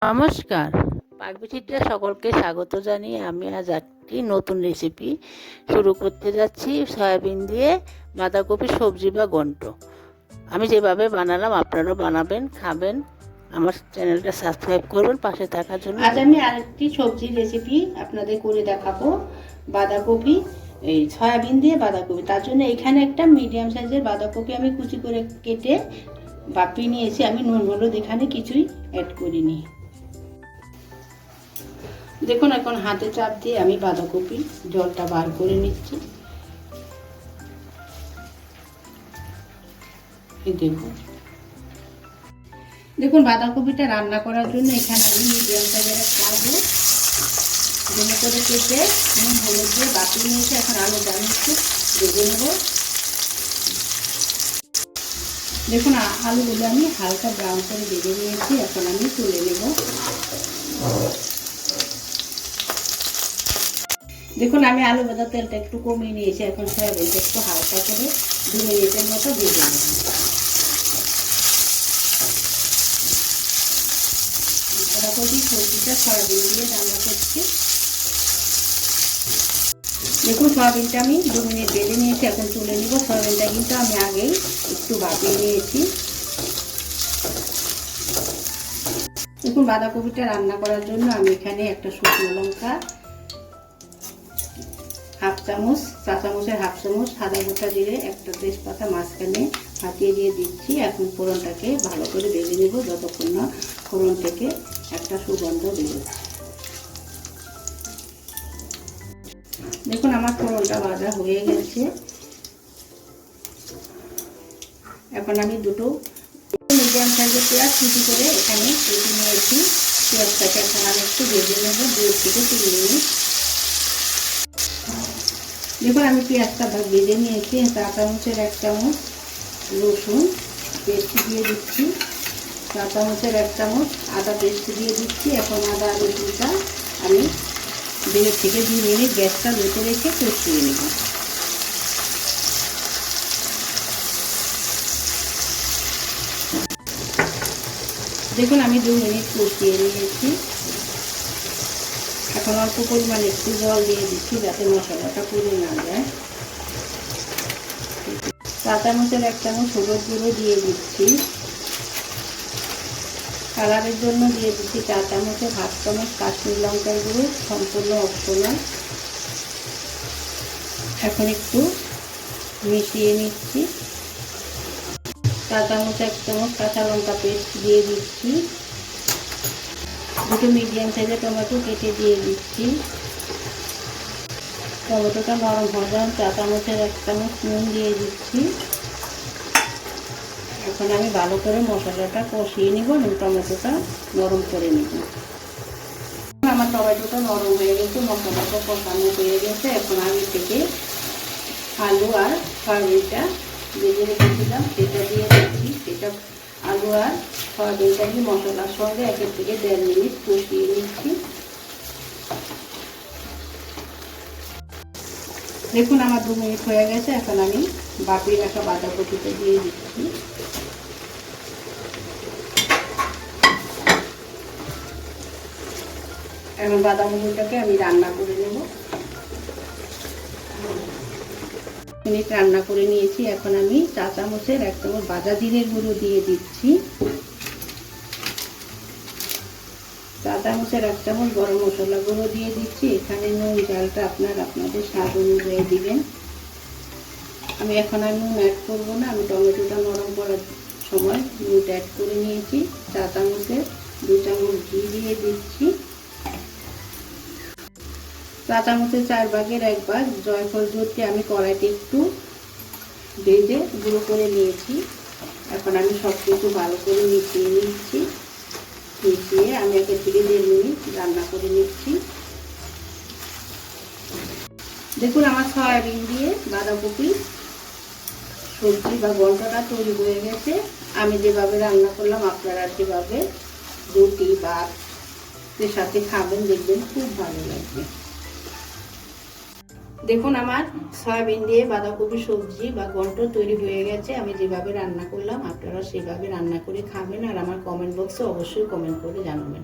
নমস্কার, পাকবিচিত্রা সকলকে স্বাগত জানিয়ে আমি আজ একটি নতুন রেসিপি শুরু করতে যাচ্ছি। সয়াবিন দিয়ে বাঁধাকপি সবজি বা ঘন্ট। আমি যেভাবে বানালাম আপনারাও বানাবেন, খাবেন। আমার চ্যানেলটা সাবস্ক্রাইব করবেন, পাশে থাকার জন্য। আজ আমি আরেকটি সবজির রেসিপি আপনাদের করে দেখাবো, বাঁধাকপি এই সয়াবিন দিয়ে বাঁধাকপি। তার জন্য এখানে একটা মিডিয়াম সাইজের বাঁধাকপি আমি কুচি করে কেটে বাপিয়ে নিয়েছি। আমি নুন হলুদ এখানে কিছুই অ্যাড করিনি। দেখুন এখন হাতে চাপ দিয়ে আমি বাঁধাকপি জলটা বার করে নিচ্ছি। দেখুন বাঁধাকপিটা রান্না করার জন্য এখানে আমি মিডিয়াম সাইজের একটা আলু ভেঙে করে কেটে নুন হলুদ দিয়ে বাপিয়ে নিয়েছি। এখন আলুটা আমি একটু ভেজে নেব। দেখুন আলুগুলো আমি হালকা ব্রাউন করে ভেজে নিয়েছি। এখন আমি তুলে নেব। দেখুন আমি আলু ভাজা তেলটা একটু কমিয়ে নিয়েছি। এখন সয়াবিনটা একটু হালকা করে 2 মিনিটের মতো ভেজে নেব। বাঁধাকপি সবজিটা সয়াবিন দিয়ে রান্না করছি। দেখুন সয়াবিনটা আমি 2 মিনিট ভেজে নিয়েছি। এখন তুলে নিব। সয়াবিনটা কিন্তু আমি আগেই একটু ভাপিয়ে নিয়েছি। দেখুন বাঁধাকপিটা রান্না করার জন্য আমি এখানে একটা শুকনো লঙ্কা, হাফ চামচ, চা চামচের হাফ চামচ সাদা গোটা জিরে, একটা তেজপাতা মাঝখানে ফাটিয়ে দিয়ে দিচ্ছি। এখন ফোড়নটাকে ভালো করে ভেজে নেব যতক্ষণ না ফোড়ন থেকে একটা সুগন্ধ বেরোচ্ছে। দেখুন আমার ফোড়নটা ভাজা হয়ে গেছে। এখন আমি দুটো মিডিয়াম সাইজের পেঁয়াজ কুচি করে এখানে কেটে নিয়েছি। পেঁয়াজটাকে এখন আমি একটু ভেজে নেব 2 থেকে 3 মিনিট। দেখুন আমি পেঁয়াজটা ভেজে নিয়েছি। চা চামচের 1 চামচ রসুন পেস্ট দিয়ে দিচ্ছি। চা চামচের 1 চামচ আদা পেস্ট দিয়ে দিচ্ছি। এখন আদা রসুনটা আমি 1.5 থেকে 2 মিনিট গ্যাসটা লোতে রেখে কষিয়ে নেব। দেখুন আমি 2 মিনিট কষিয়ে নিয়েছি। এখন অল্প পরিমাণে একটু জল দিয়ে দিচ্ছি যাতে মশলাটা পুড়ে না যায়। চা চামচের 1 চামচ হলুদ গুঁড়ো দিয়ে দিচ্ছি। কালারের জন্য দিয়ে দিচ্ছি চা চামচের হাফ চামচ কাশ্মীর লঙ্কার গুঁড়ো, সম্পূর্ণ অপশনাল। এখন একটু মিশিয়ে নিচ্ছি। চা চামচ 1 চামচ কাঁচা লঙ্কা পেস্ট দিয়ে দিচ্ছি। দুটো মিডিয়াম সাইজের টমেটো কেটে দিয়ে দিচ্ছি। টমেটোটা নরম হয়ে যান চা চামচের 1 চামচ নুন দিয়ে দিচ্ছি। এখন আমি ভালো করে মশলাটা কষিয়ে নিব এবং টমেটোটা নরম করে নিব। আমার টমেটোটা নরম হয়ে গেছে, মশলাটা কষানো হয়ে গেছে। এখন আমি থেকে আলু আর সয়াবিনটা ভেজে রেখেছিলাম সেটা দিয়ে দিচ্ছি। সেটা আলু আর সয়াবিনটা দিয়ে মশলার সঙ্গে 1 থেকে 1.5 মিনিট কষিয়ে নিচ্ছি। দেখুন আমার 2 মিনিট হয়ে গেছে। এখন আমি বাপিয়ে রাখা বাঁধাকপিটা দিয়ে দিচ্ছি। এখন বাঁধাকপিটাকে আমি রান্না করে নেব। মিনিট রান্না করে নিয়েছি। এখন আমি চা চামচের 1 চামচ ভাজা জিরের গুঁড়ো দিয়ে দিচ্ছি। চা চামচের 1 চামচ গরম মশলা গুঁড়ো দিয়ে দিচ্ছি। এখানে নুন ঝালটা আপনাদের স্বাদ অনুযায়ী দিবেন। আমি এখন আর নুন অ্যাড করবো না। আমি টমেটোটা নরম করার সময় নুনটা অ্যাড করে নিয়েছি। চা চামচের 2 চামচ ঘি দিয়ে দিচ্ছি। চা চামচের 4 ভাগের 1 ভাগ জয়ফল দুধকে আমি কড়াইতে একটু ভেজে গুঁড়ো করে নিয়েছি। এখন আমি সব কিছু ভালো করে মিশিয়ে নিচ্ছি। মিশিয়ে আমি 1 থেকে 1.5 মিনিট রান্না করে নিচ্ছি। দেখুন আমার সয়াবিন দিয়ে বাঁধাকপি সবজি বা ঘন্টটা তৈরি হয়ে গেছে। আমি যেভাবে রান্না করলাম আপনারা সেভাবে রুটি ভাতের সাথে খাবেন, দেখবেন খুব ভালো লাগবে। দেখুন আমার সয়াবিন দিয়ে বাঁধাকপি সবজি বা ঘন্ট তৈরি হয়ে গেছে। আমি যেভাবে রান্না করলাম আপনারা সেভাবে রান্না করে খাবেন আর আমার কমেন্ট বক্সে অবশ্যই কমেন্ট করে জানাবেন।